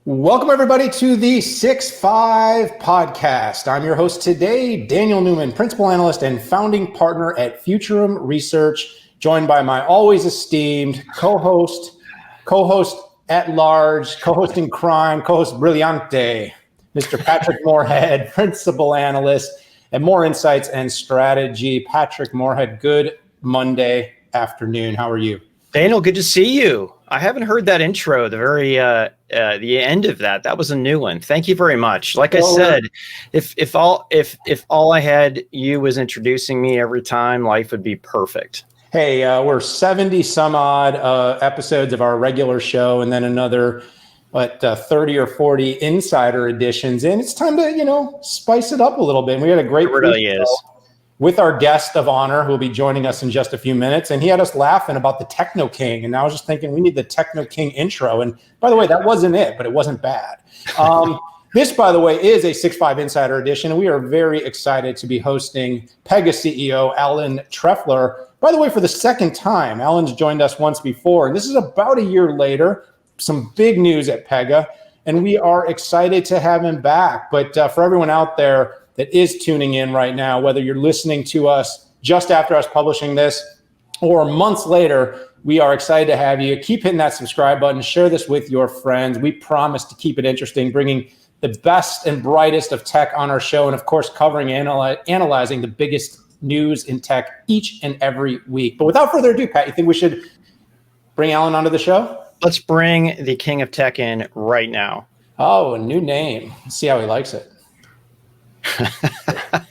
Welcome, everybody, to the 6-5 podcast. I'm your host today, Daniel Newman, principal analyst and founding partner at Futurum Research, joined by my always esteemed co-host at large, co-host in crime, co-host brillante, Mr. Patrick Moorhead, principal analyst at More Insights and Strategy. Patrick Moorhead, good Monday afternoon. How are you? Daniel, good to see you. I haven't heard that intro, the end of that. That was a new one. Thank you very much. Like I said, if all I had you was introducing me every time, life would be perfect. Hey, we're 70 some odd episodes of our regular show, and then another 30 or 40 insider editions. And it's time to, spice it up a little bit. And we had a great with our guest of honor who will be joining us in just a few minutes. And he had us laughing about the Techno King. And I was just thinking we need the Techno King intro. And by the way, that wasn't it, but it wasn't bad. This, by the way, is a 6-5 Insider Edition. And we are very excited to be hosting Pega CEO Alan Trefler. By the way, for the second time, Alan's joined us once before. And this is about a year later. Some big news at Pega. And we are excited to have him back. But for everyone out there that is tuning in right now, whether you're listening to us just after us publishing this or months later, we are excited to have you. Keep hitting that subscribe button, share this with your friends. We promise to keep it interesting, bringing the best and brightest of tech on our show, and of course, covering and analyzing the biggest news in tech each and every week. But without further ado, Pat, you think we should bring Alan onto the show? Let's bring the king of tech in right now. Oh, a new name. Let's see how he likes it.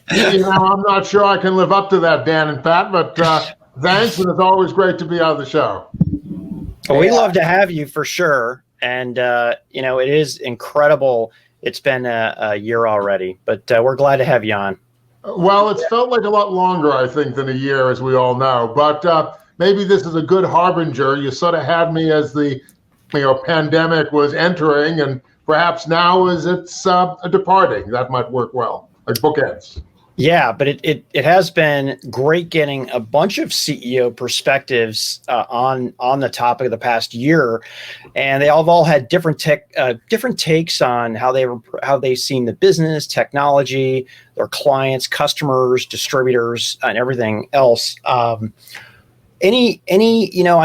I'm not sure I can live up to that, Dan and Pat, but thanks, and it's always great to be on the show. Well, we love to have you for sure, and it is incredible. It's been a year already, but we're glad to have you on. Well, it's felt like a lot longer, I think, than a year, as we all know, but maybe this is a good harbinger. You sort of had me as the pandemic was entering, and perhaps now as it's departing. That might work well, like bookends. Yeah, but it has been great getting a bunch of CEO perspectives on the topic of the past year, and they all had different takes on how they've seen the business, technology, their clients, customers, distributors, and everything else. I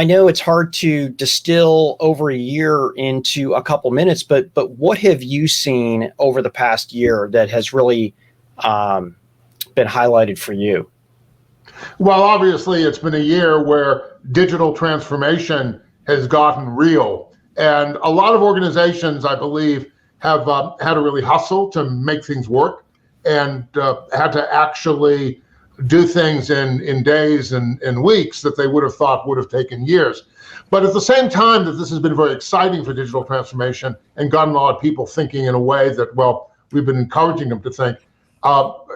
know it's hard to distill over a year into a couple minutes, but what have you seen over the past year that has really been highlighted for you? Well, obviously, it's been a year where digital transformation has gotten real. And a lot of organizations, I believe, have had to really hustle to make things work and had to actually do things in days and weeks that they would have thought would have taken years. But at the same time that this has been very exciting for digital transformation and gotten a lot of people thinking in a way that, well, we've been encouraging them to think,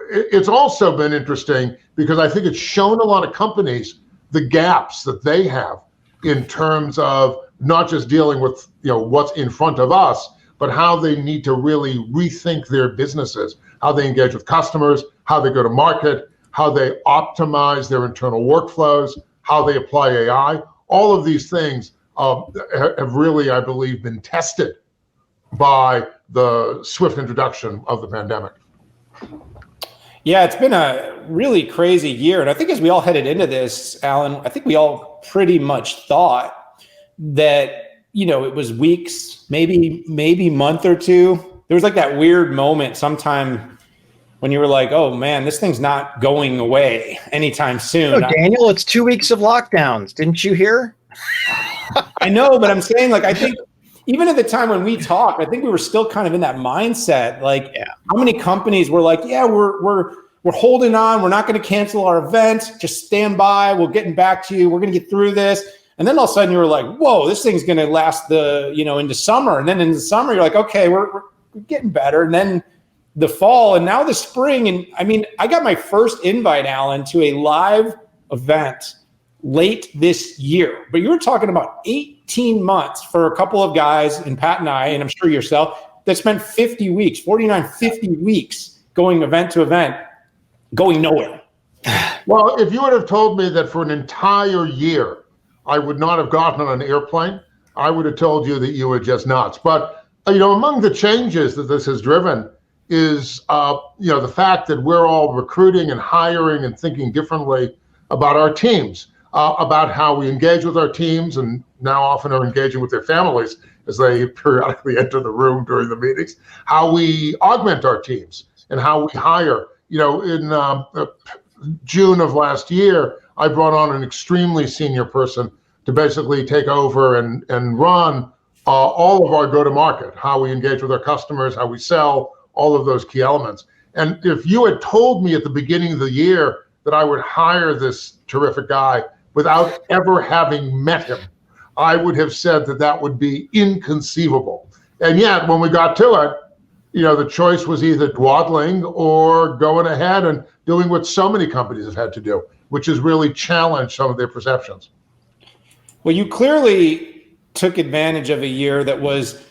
it's also been interesting because I think it's shown a lot of companies the gaps that they have in terms of not just dealing with what's in front of us, but how they need to really rethink their businesses, how they engage with customers, how they go to market, how they optimize their internal workflows, how they apply AI. All of these things have really, I believe, been tested by the swift introduction of the pandemic. Yeah, it's been a really crazy year. And I think as we all headed into this, Alan, I think we all pretty much thought that, it was weeks, maybe month or two. There was like that weird moment sometime when you were like, oh man, this thing's not going away anytime soon. Daniel, it's 2 weeks of lockdowns. Didn't you hear? I know, but I'm saying I think even at the time when we talked, I think we were still kind of in that mindset. How many companies were like, yeah, we're holding on. We're not going to cancel our event. Just stand by. We're getting back to you. We're going to get through this. And then all of a sudden you were like, whoa, this thing's going to last into summer. And then in the summer, you're like, okay, we're getting better. And then the fall and now the spring. And I mean, I got my first invite, Alan, to a live event late this year, but you were talking about 18 months for a couple of guys, and Pat and I, and I'm sure yourself, that spent 50 weeks going event to event, going nowhere. Well, if you would have told me that for an entire year, I would not have gotten on an airplane, I would have told you that you were just nuts. But Among the changes that this has driven is, the fact that we're all recruiting and hiring and thinking differently about our teams, about how we engage with our teams, and now often are engaging with their families as they periodically enter the room during the meetings, how we augment our teams and how we hire. In June of last year, I brought on an extremely senior person to basically take over and run all of our go-to-market, how we engage with our customers, how we sell, all of those key elements. And if you had told me at the beginning of the year that I would hire this terrific guy without ever having met him, I would have said that would be inconceivable. And yet, when we got to it, the choice was either dawdling or going ahead and doing what so many companies have had to do, which is really challenge some of their perceptions. Well, you clearly took advantage of a year that was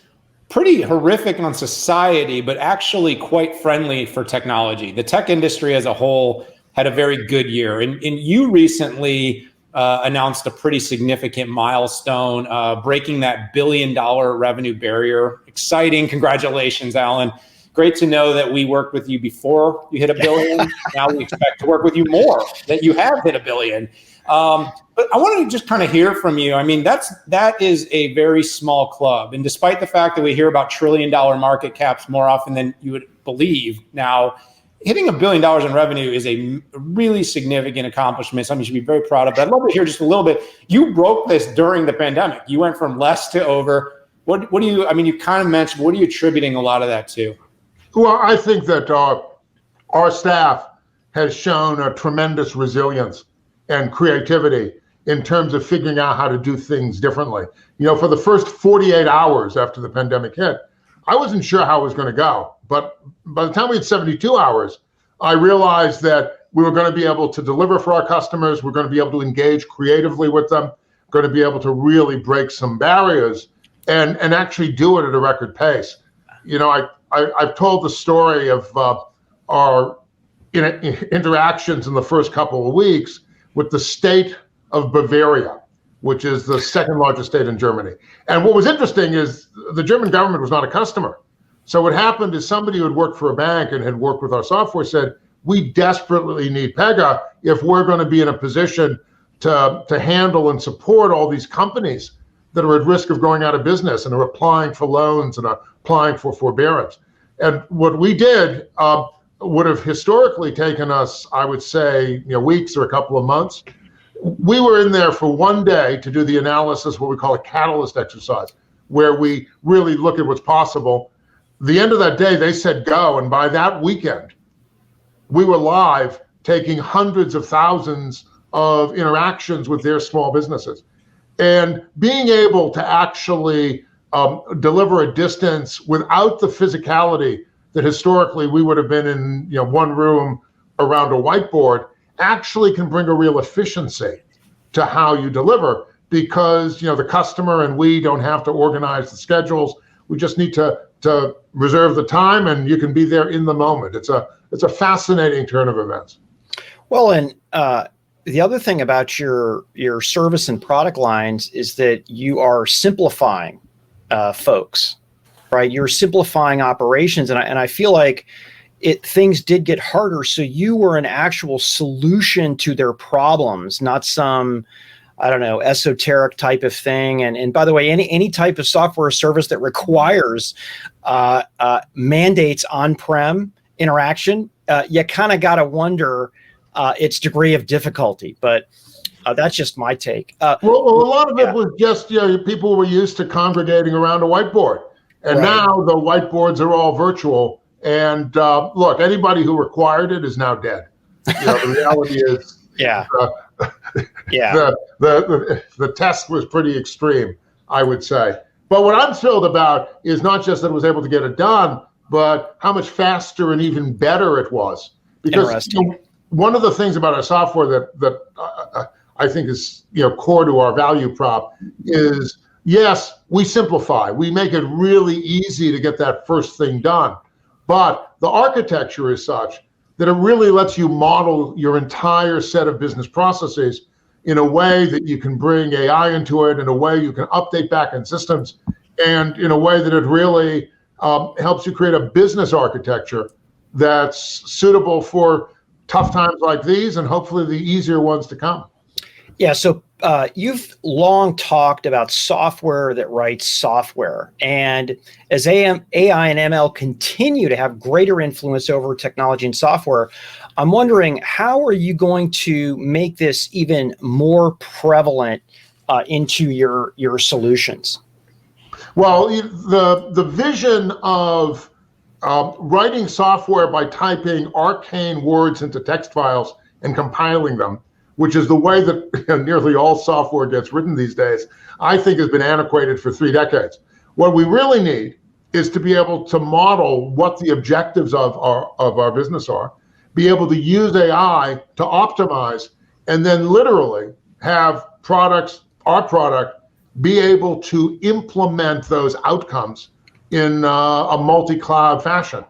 pretty horrific on society, but actually quite friendly for technology. The tech industry as a whole had a very good year. And you recently announced a pretty significant milestone, breaking that $1 billion revenue barrier. Exciting. Congratulations, Alan. Great to know that we worked with you before you hit $1 billion. Now we expect to work with you more, that you have hit $1 billion. But I wanted to just kind of hear from you. I mean, that is a very small club. And despite the fact that we hear about $1 trillion market caps more often than you would believe now, hitting $1 billion in revenue is a really significant accomplishment, something you should be very proud of. But I'd love to hear just a little bit. You broke this during the pandemic. You went from less to over. What do you, you kind of mentioned, what are you attributing a lot of that to? Well, I think that our staff has shown a tremendous resilience and creativity in terms of figuring out how to do things differently. For the first 48 hours after the pandemic hit, I wasn't sure how it was going to go. But by the time we had 72 hours, I realized that we were going to be able to deliver for our customers. We're going to be able to engage creatively with them, going to be able to really break some barriers and actually do it at a record pace. I've told the story of our interactions in the first couple of weeks with the state of Bavaria, which is the second largest state in Germany. And what was interesting is the German government was not a customer. So what happened is somebody who had worked for a bank and had worked with our software said, we desperately need Pega if we're going to be in a position to handle and support all these companies that are at risk of going out of business and are applying for loans and are applying for forbearance. And what we did would have historically taken us, I would say, weeks or a couple of months. We were in there for one day to do the analysis, what we call a catalyst exercise, where we really look at what's possible. The end of that day, they said go. And by that weekend, we were live taking hundreds of thousands of interactions with their small businesses. And being able to actually deliver a distance without the physicality that historically we would have been in one room around a whiteboard actually can bring a real efficiency to how you deliver, because the customer and we don't have to organize the schedules. We just need to reserve the time, and you can be there in the moment. It's a fascinating turn of events. Well, and the other thing about your service and product lines is that you are simplifying folks, right? You're simplifying operations, and I feel like things did get harder. So you were an actual solution to their problems, not some, I don't know, esoteric type of thing. And by the way, any type of software service that requires mandates on-prem interaction, you kind of got to wonder its degree of difficulty. But that's just my take. Well, a lot of it was just, people were used to congregating around a whiteboard. And now the whiteboards are all virtual. And look, anybody who required it is now dead. The reality is, the test was pretty extreme, I would say. But what I'm thrilled about is not just that it was able to get it done, but how much faster and even better it was. Because one of the things about our software that I think is core to our value prop is, yes, we simplify. We make it really easy to get that first thing done. But the architecture is such that it really lets you model your entire set of business processes in a way that you can bring AI into it, in a way you can update backend systems and in a way that it really helps you create a business architecture that's suitable for tough times like these and hopefully the easier ones to come. Yeah, so you've long talked about software that writes software. And as AI and ML continue to have greater influence over technology and software, I'm wondering, how are you going to make this even more prevalent into your solutions? Well, the vision of writing software by typing arcane words into text files and compiling them, which is the way that nearly all software gets written these days, I think has been antiquated for 3 decades. What we really need is to be able to model what the objectives of our business are, be able to use AI to optimize, and then literally have our product, be able to implement those outcomes in a multi-cloud fashion.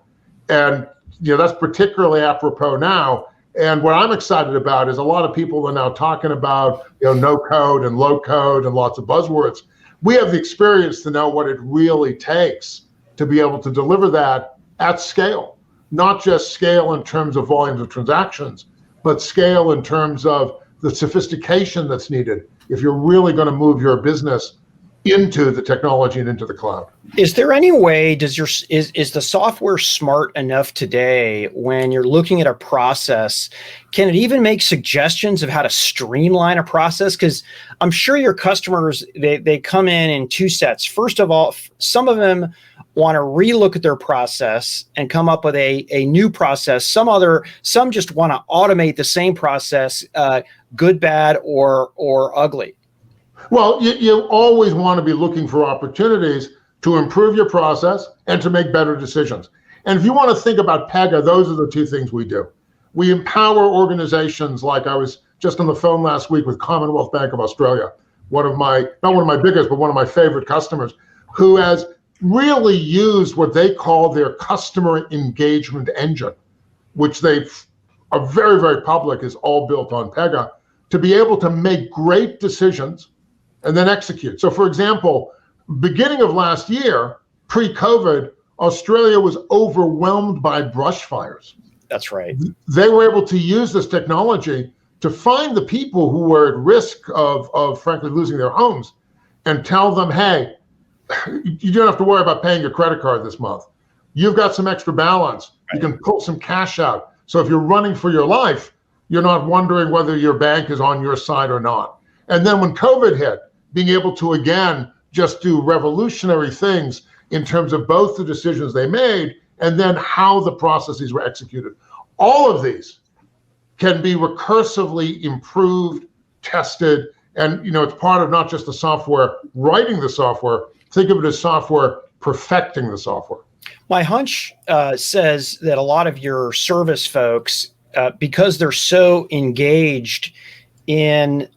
And that's particularly apropos now. And what I'm excited about is a lot of people are now talking about no code and low code and lots of buzzwords. We have the experience to know what it really takes to be able to deliver that at scale, not just scale in terms of volumes of transactions, but scale in terms of the sophistication that's needed if you're really going to move your business into the technology and into the cloud. Is there any way, is the software smart enough today when you're looking at a process? Can it even make suggestions of how to streamline a process? Because I'm sure your customers, they come in 2 sets. First of all, some of them want to relook at their process and come up with a new process. Some just want to automate the same process, good, bad, or ugly. Well, you always want to be looking for opportunities to improve your process and to make better decisions. And if you want to think about Pega, those are the 2 things we do. We empower organizations, like I was just on the phone last week with Commonwealth Bank of Australia, not one of my biggest, but one of my favorite customers, who has really used what they call their customer engagement engine, which they are very, very public, is all built on Pega, to be able to make great decisions and then execute. So for example, beginning of last year, pre-COVID, Australia was overwhelmed by brush fires. That's right. They were able to use this technology to find the people who were at risk of frankly losing their homes and tell them, hey, you don't have to worry about paying your credit card this month. You've got some extra balance. Right. You can pull some cash out. So if you're running for your life, you're not wondering whether your bank is on your side or not. And then when COVID hit, being able to, again, just do revolutionary things in terms of both the decisions they made and then how the processes were executed. All of these can be recursively improved, tested, and it's part of not just the software writing the software. Think of it as software perfecting the software. My hunch says that a lot of your service folks, because they're so engaged in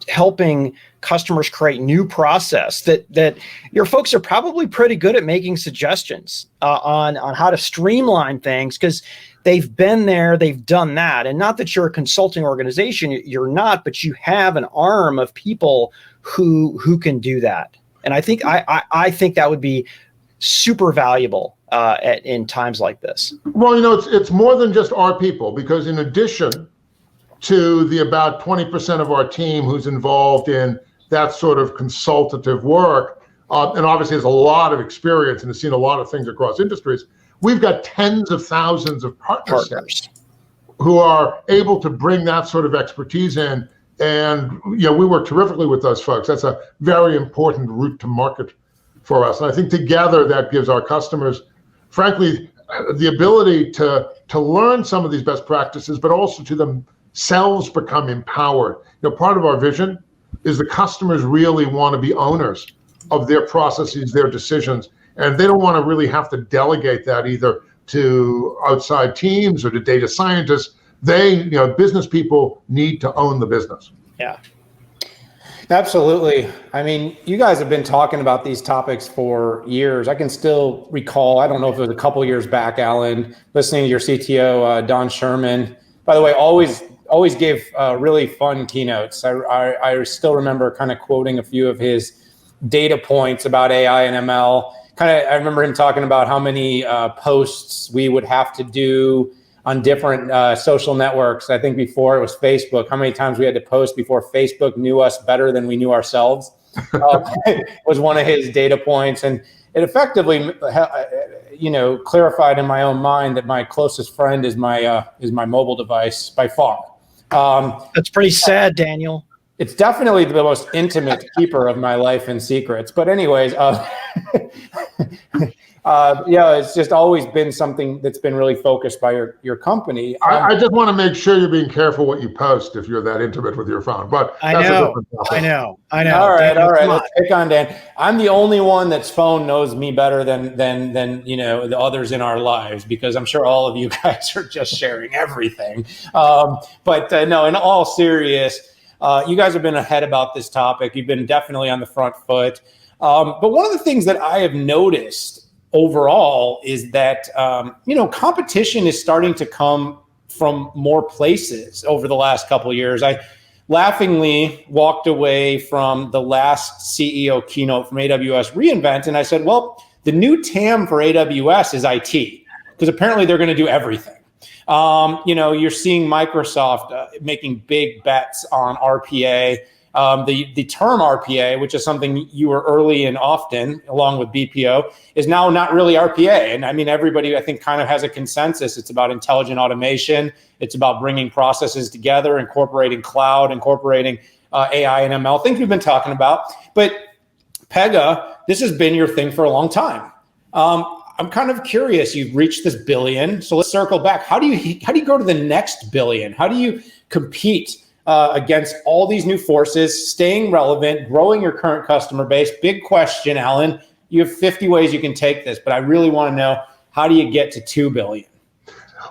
helping customers create new process, that your folks are probably pretty good at making suggestions on how to streamline things, because they've been there, they've done that. And not that you're a consulting organization, you're not, but you have an arm of people who can do that. And I think I think that would be super valuable in times like this. Well, it's more than just our people, because in addition to the about 20% of our team who's involved in that sort of consultative work, and obviously has a lot of experience and has seen a lot of things across industries, we've got tens of thousands of partners who are able to bring that sort of expertise in. And we work terrifically with those folks. That's a very important route to market for us. And I think together that gives our customers, frankly, the ability to learn some of these best practices, but also to themselves become empowered. Part of our vision is the customers really want to be owners of their processes, their decisions, and they don't want to really have to delegate that either to outside teams or to data scientists. They, business people need to own the business. Yeah. Absolutely. I mean, you guys have been talking about these topics for years. I can still recall, I don't know if it was a couple years back, Alan, listening to your CTO, Don Sherman. By the way, always gave really fun keynotes. I still remember kind of quoting a few of his data points about AI and ML. I remember him talking about how many posts we would have to do on different social networks. I think before it was Facebook, how many times we had to post before Facebook knew us better than we knew ourselves was one of his data points. And it effectively, clarified in my own mind that my closest friend is my mobile device by far. That's pretty sad, Daniel. It's definitely the most intimate keeper of my life and secrets. But anyways, it's just always been something that's been really focused by your company. I just want to make sure you're being careful what you post if you're that intimate with your phone. But I know. All right. Let's pick on Dan. I'm the only one that's phone knows me better than the others in our lives, because I'm sure all of you guys are just sharing everything. But no, in all seriousness, you guys have been ahead about this topic. You've been definitely on the front foot. But one of the things that I have noticed overall is that, competition is starting to come from more places over the last couple of years. I laughingly walked away from the last CEO keynote from AWS reInvent, and I said, well, the new TAM for AWS is IT, because apparently they're going to do everything. You're seeing Microsoft making big bets on RPA. The term RPA, which is something you were early and often, along with BPO, is now not really RPA. And I mean, everybody, I think, kind of has a consensus. It's about intelligent automation. It's about bringing processes together, incorporating cloud, incorporating AI and ML, things we've been talking about. But Pega, this has been your thing for a long time. I'm kind of curious. You've reached this billion, so let's circle back. How do you go to the next billion? How do you compete against all these new forces, staying relevant, growing your current customer base? Big question, Alan. You have 50 ways you can take this, but I really want to know, how do you get to 2 billion?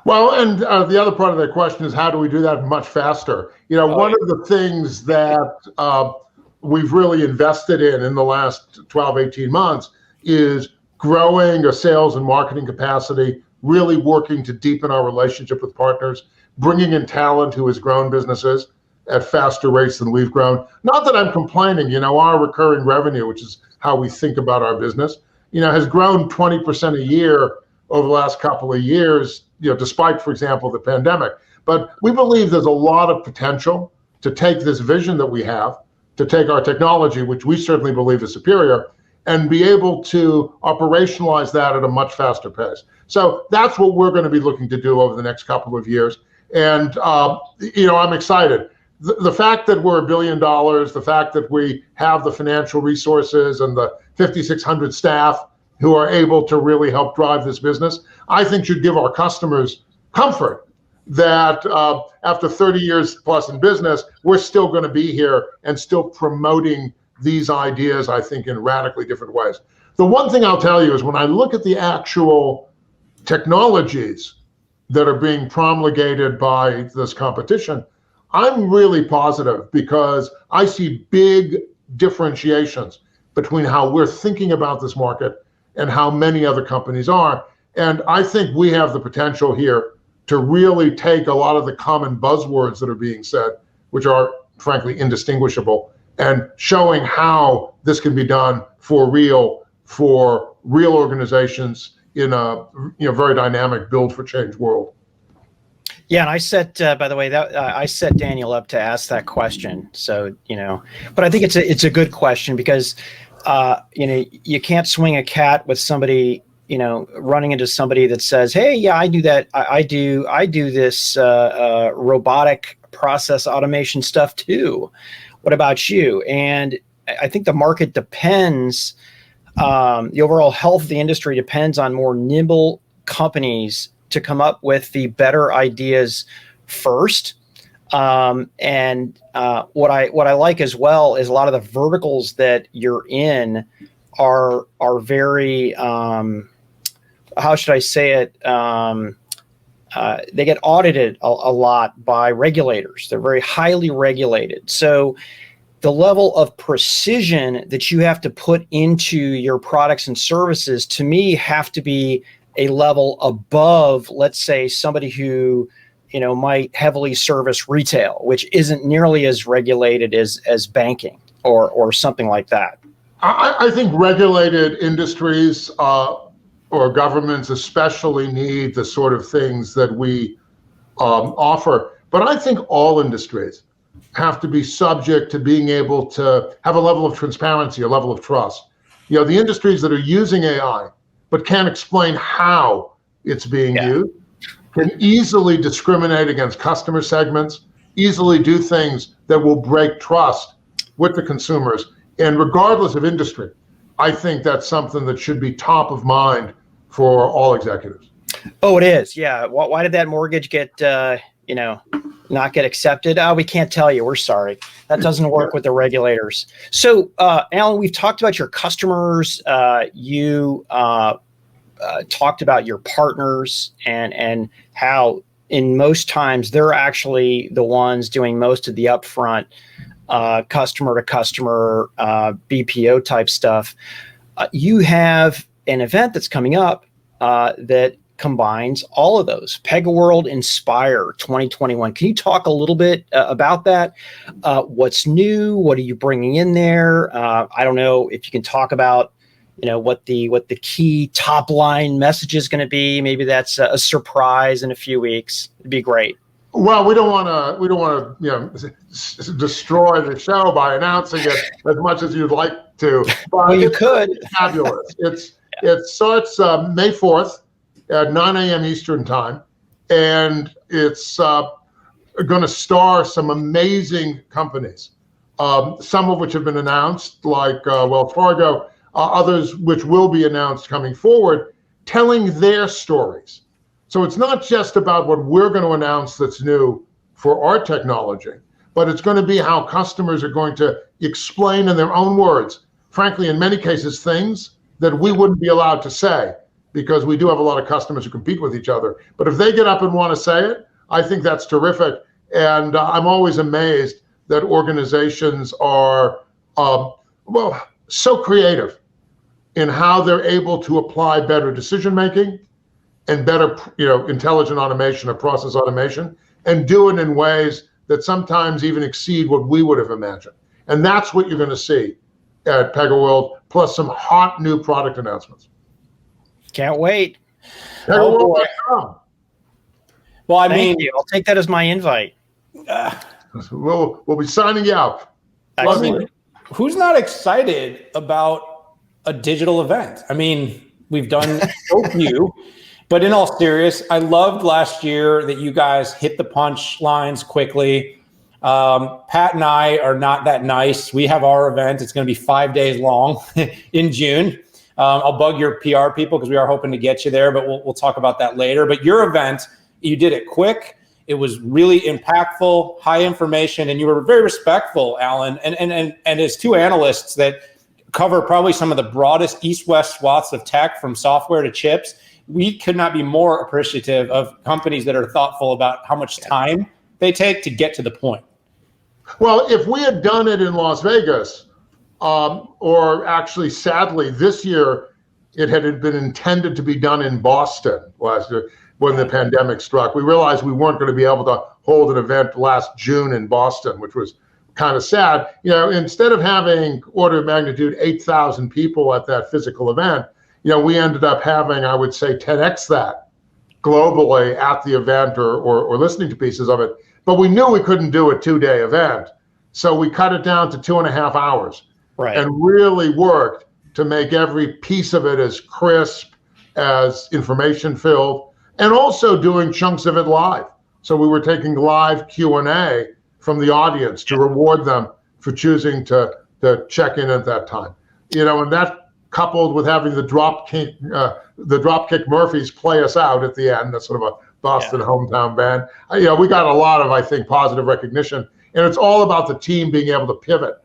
Well, and the other part of the question is, how do we do that much faster? One of the things that we've really invested in the last 12, 18 months is growing a sales and marketing capacity, really working to deepen our relationship with partners, bringing in talent who has grown businesses at faster rates than we've grown. Not that I'm complaining, our recurring revenue, which is how we think about our business, has grown 20% a year over the last couple of years, despite, for example, the pandemic. But we believe there's a lot of potential to take this vision that we have, to take our technology, which we certainly believe is superior, and be able to operationalize that at a much faster pace. So that's what we're going to be looking to do over the next couple of years. And, I'm excited. The fact that we're $1 billion, the fact that we have the financial resources and the 5,600 staff who are able to really help drive this business, I think should give our customers comfort that after 30 years plus in business, we're still going to be here and still promoting these ideas, I think, in radically different ways. The one thing I'll tell you is, when I look at the actual technologies that are being promulgated by this competition, I'm really positive, because I see big differentiations between how we're thinking about this market and how many other companies are. And I think we have the potential here to really take a lot of the common buzzwords that are being said, which are frankly indistinguishable, and showing how this can be done for real organizations in a very dynamic build for change world. Yeah, and I set, by the way, that I set Daniel up to ask that question. So but I think it's a good question, because you can't swing a cat with somebody running into somebody that says, hey, yeah, I do that. I do this robotic process automation stuff too. What about you? And I think the market depends, the overall health of the industry depends on more nimble companies to come up with the better ideas first. And what I like as well is a lot of the verticals that you're in are very, how should I say it? They get audited a lot by regulators. They're very highly regulated. So the level of precision that you have to put into your products and services, to me, have to be a level above, let's say, somebody who might heavily service retail, which isn't nearly as regulated as banking or something like that. I think regulated industries or governments especially need the sort of things that we offer. But I think all industries have to be subject to being able to have a level of transparency, a level of trust. You know, the industries that are using AI but can't explain how it's being used can easily discriminate against customer segments, easily do things that will break trust with the consumers. And regardless of industry, I think that's something that should be top of mind for all executives. Oh, it is. Yeah. Why did that mortgage get, not get accepted? Oh, we can't tell you. We're sorry. That doesn't work with the regulators. So, Alan, we've talked about your customers. You talked about your partners and how in most times they're actually the ones doing most of the upfront customer to customer BPO type stuff. You have an event that's coming up that combines all of those. PegaWorld Inspire 2021. Can you talk a little bit about that? What's new? What are you bringing in there? I don't know if you can talk about, what the key top line message is going to be. Maybe that's a surprise in a few weeks. It'd be great. Well, we don't want to, destroy the show by announcing it as much as you'd like to. But well, you could. It's fabulous. It starts May 4th at 9 a.m. Eastern time, and it's going to star some amazing companies, some of which have been announced, like Wells Fargo, others which will be announced coming forward, telling their stories. So it's not just about what we're going to announce that's new for our technology, but it's going to be how customers are going to explain in their own words, frankly, in many cases, things that we wouldn't be allowed to say, because we do have a lot of customers who compete with each other. But if they get up and want to say it, I think that's terrific. And I'm always amazed that organizations are, so creative in how they're able to apply better decision-making and better, intelligent automation or process automation, and do it in ways that sometimes even exceed what we would have imagined. And that's what you're going to see at PegaWorld, plus some hot new product announcements. Can't wait. PegaWorld.com. Well, Thank you. I'll take that as my invite. We'll be signing you out. Excellent. Who's not excited about a digital event? I mean, we've done so few, but in all seriousness, I loved last year that you guys hit the punch lines quickly. Pat and I are not that nice. We have our event. It's going to be 5 days long in June. I'll bug your PR people because we are hoping to get you there, but we'll talk about that later. But your event, you did it quick. It was really impactful, high information, and you were very respectful, Alan. And as two analysts that cover probably some of the broadest east-west swaths of tech, from software to chips, we could not be more appreciative of companies that are thoughtful about how much time they take to get to the point. Well, if we had done it in Las Vegas, or actually, sadly, this year, it had been intended to be done in Boston last year when the pandemic struck. We realized we weren't going to be able to hold an event last June in Boston, which was kind of sad. Instead of having order of magnitude 8,000 people at that physical event, we ended up having, I would say, 10x that globally at the event or listening to pieces of it. But we knew we couldn't do a 2-day event. So we cut it down to 2.5 hours. Right. And really worked to make every piece of it as crisp, as information filled, and also doing chunks of it live. So we were taking live Q&A from the audience to reward them for choosing to check in at that time. And that coupled with having the Dropkick Murphys play us out at the end, that's sort of a Boston hometown band. We got a lot of, I think, positive recognition. And it's all about the team being able to pivot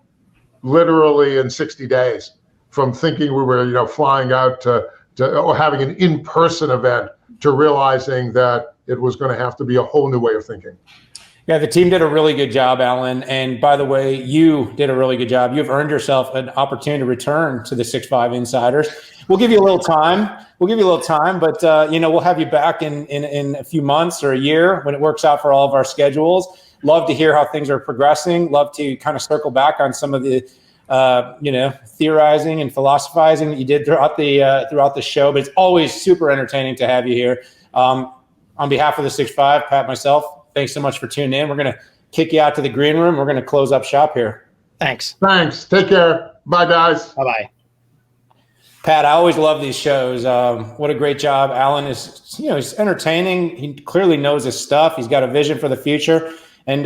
literally in 60 days from thinking we were, flying out to or having an in-person event to realizing that it was going to have to be a whole new way of thinking. Yeah, the team did a really good job, Alan. And by the way, you did a really good job. You've earned yourself an opportunity to return to the 6.5 Insiders. We'll give you a little time. But we'll have you back in a few months or a year when it works out for all of our schedules. Love to hear how things are progressing. Love to kind of circle back on some of the theorizing and philosophizing that you did throughout the show. But it's always super entertaining to have you here. On behalf of the 6-5, Pat, myself, thanks so much for tuning in. We're going to kick you out to the green room. We're going to close up shop here. Thanks. Take care. Bye, guys. Bye-bye. Pat, I always love these shows. What a great job. Alan is, he's entertaining. He clearly knows his stuff. He's got a vision for the future. And,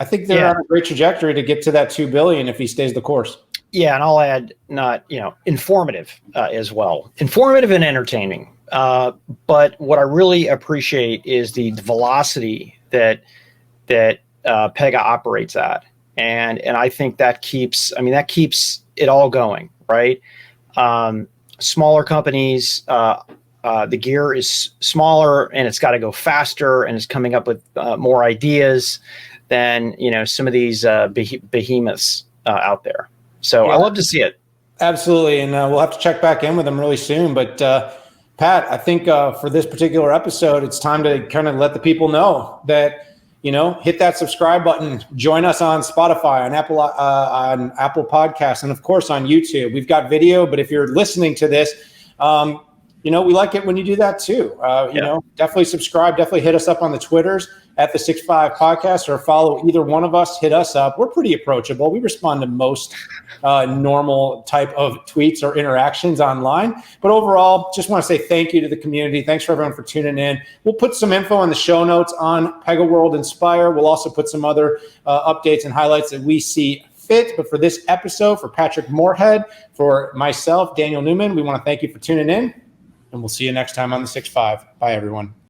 I think they're on a great trajectory to get to that 2 billion if he stays the course. Yeah. And I'll add informative as well. Informative and entertaining. But what I really appreciate is the velocity that Pega operates at. And I think that keeps it all going, right? Smaller companies, the gear is smaller and it's got to go faster and it's coming up with more ideas than, some of these behemoths out there. So I love to see it. Absolutely. And we'll have to check back in with them really soon. But Pat, I think for this particular episode, it's time to kind of let the people know that, hit that subscribe button, join us on Spotify, on Apple Podcasts, and of course on YouTube. We've got video, but if you're listening to this, we like it when you do that too. Definitely subscribe, definitely hit us up on the Twitters at the 6-5 podcast, or follow either one of us, hit us up. We're pretty approachable. We respond to most normal type of tweets or interactions online. But overall, just want to say thank you to the community. Thanks for everyone for tuning in. We'll put some info in the show notes on Pega World Inspire. We'll also put some other updates and highlights that we see fit. But for this episode, for Patrick Moorhead, for myself, Daniel Newman, we want to thank you for tuning in. And we'll see you next time on the 6-5. Bye, everyone.